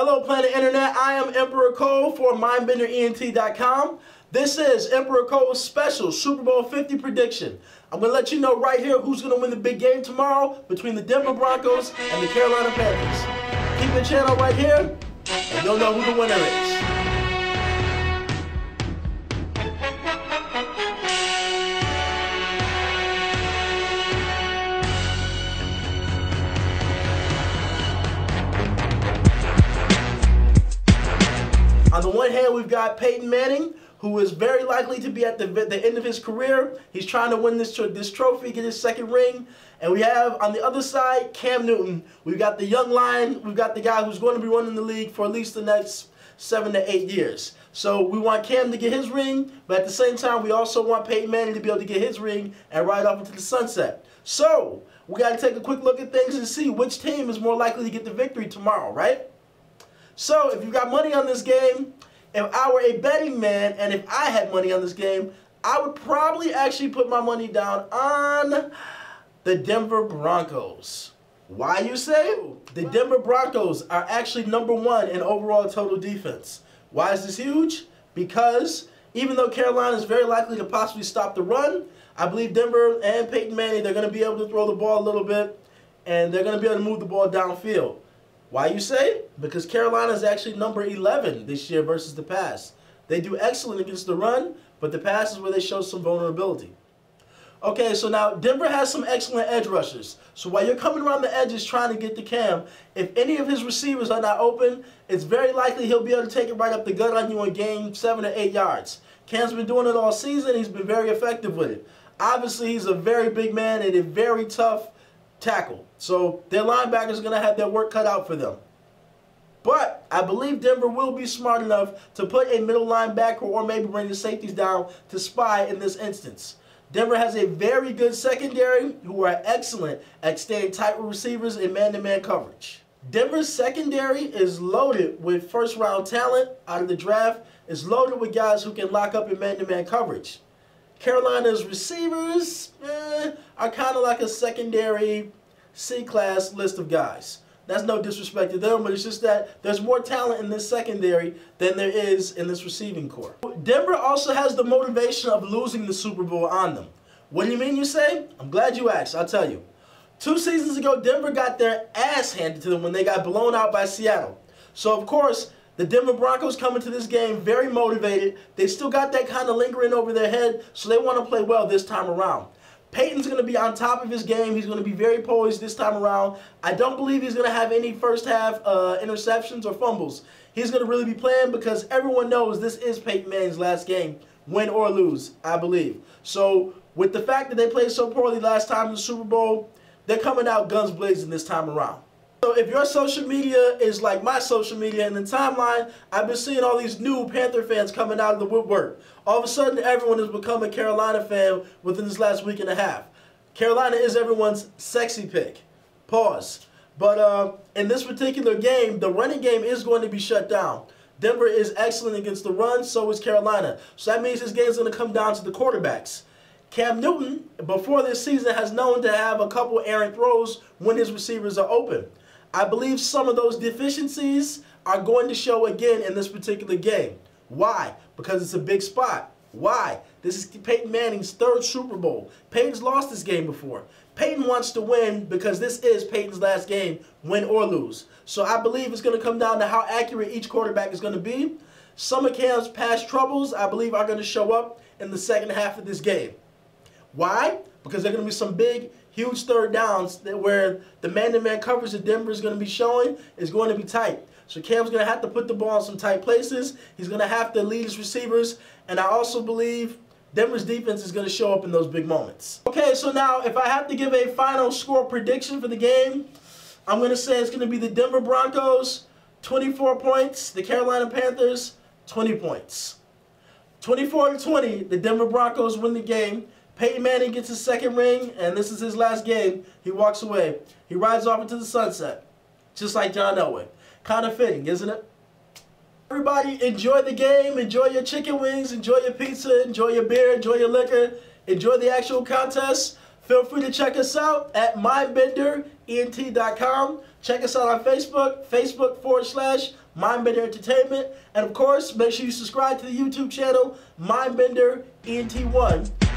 Hello, Planet Internet. I am Emperor Cole for MindbenderENT.com. This is Emperor Cole's special Super Bowl 50 prediction. I'm going to let you know right here who's going to win the big game tomorrow between the Denver Broncos and the Carolina Panthers. Keep the channel right here, and you'll know who the winner is. On the one hand, we've got Peyton Manning, who is very likely to be at the end of his career. He's trying to win this trophy, get his second ring. And we have, on the other side, Cam Newton. We've got the young lion. We've got the guy who's going to be running the league for at least the next 7 to 8 years. So we want Cam to get his ring, but at the same time, we also want Peyton Manning to be able to get his ring and ride off into the sunset. So we got to take a quick look at things and see which team is more likely to get the victory tomorrow, right? So if you got money on this game, if I were a betting man and if I had money on this game, I would probably actually put my money down on the Denver Broncos. Why, you say? The Denver Broncos are actually #1 in overall total defense. Why is this huge? Because even though Carolina is very likely to possibly stop the run, I believe Denver and Peyton Manning, they're going to be able to throw the ball a little bit, and they're going to be able to move the ball downfield. Why, you say? Because Carolina is actually number 11 this year versus the pass. They do excellent against the run, but the pass is where they show some vulnerability. Okay, so now Denver has some excellent edge rushers. So while you're coming around the edges trying to get to Cam, if any of his receivers are not open, it's very likely he'll be able to take it right up the gut on you and gain 7 or 8 yards. Cam's been doing it all season. He's been very effective with it. Obviously, he's a very big man and a very tough tackle. So their linebackers are going to have their work cut out for them. But I believe Denver will be smart enough to put a middle linebacker or maybe bring the safeties down to spy in this instance. Denver has a very good secondary who are excellent at staying tight with receivers in man-to-man coverage. Denver's secondary is loaded with first-round talent out of the draft. It's loaded with guys who can lock up in man-to-man coverage. Carolina's receivers are kind of like a secondary C-class list of guys. That's no disrespect to them, but it's just that there's more talent in this secondary than there is in this receiving corps. Denver also has the motivation of losing the Super Bowl on them. What do you mean, you say? I'm glad you asked. I'll tell you. 2 seasons ago, Denver got their ass handed to them when they got blown out by Seattle. So, of course, the Denver Broncos come into this game very motivated. They still got that kind of lingering over their head, so they want to play well this time around. Peyton's going to be on top of his game. He's going to be very poised this time around. I don't believe he's going to have any first half interceptions or fumbles. He's going to really be playing because everyone knows this is Peyton Manning's last game, win or lose, I believe. So with the fact that they played so poorly last time in the Super Bowl, they're coming out guns blazing this time around. So if your social media is like my social media in the timeline, I've been seeing all these new Panther fans coming out of the woodwork. All of a sudden, everyone has become a Carolina fan within this last week and a half. Carolina is everyone's sexy pick. Pause. But in this particular game, the running game is going to be shut down. Denver is excellent against the run, so is Carolina. So that means this game is going to come down to the quarterbacks. Cam Newton, before this season, has known to have a couple errant throws when his receivers are open. I believe some of those deficiencies are going to show again in this particular game. Why? Because it's a big spot. Why? This is Peyton Manning's 3rd Super Bowl. Peyton's lost this game before. Peyton wants to win because this is Peyton's last game, win or lose. So I believe it's going to come down to how accurate each quarterback is going to be. Some of Cam's past troubles, I believe, are going to show up in the second half of this game. Why? Because there are going to be some big, huge third downs where the man-to-man coverage that Denver is going to be showing is going to be tight. So Cam's going to have to put the ball in some tight places. He's going to have to lead his receivers. And I also believe Denver's defense is going to show up in those big moments. Okay, so now if I have to give a final score prediction for the game, I'm going to say it's going to be the Denver Broncos, 24 points. The Carolina Panthers, 20 points. 24-20, the Denver Broncos win the game. Peyton Manning gets his 2nd ring, and this is his last game. He walks away. He rides off into the sunset, just like John Elway. Kind of fitting, isn't it? Everybody, enjoy the game. Enjoy your chicken wings. Enjoy your pizza. Enjoy your beer. Enjoy your liquor. Enjoy the actual contest. Feel free to check us out at MindbenderENT.com. Check us out on Facebook, Facebook.com/ Mindbender Entertainment. And of course, make sure you subscribe to the YouTube channel, Mindbender ENT1.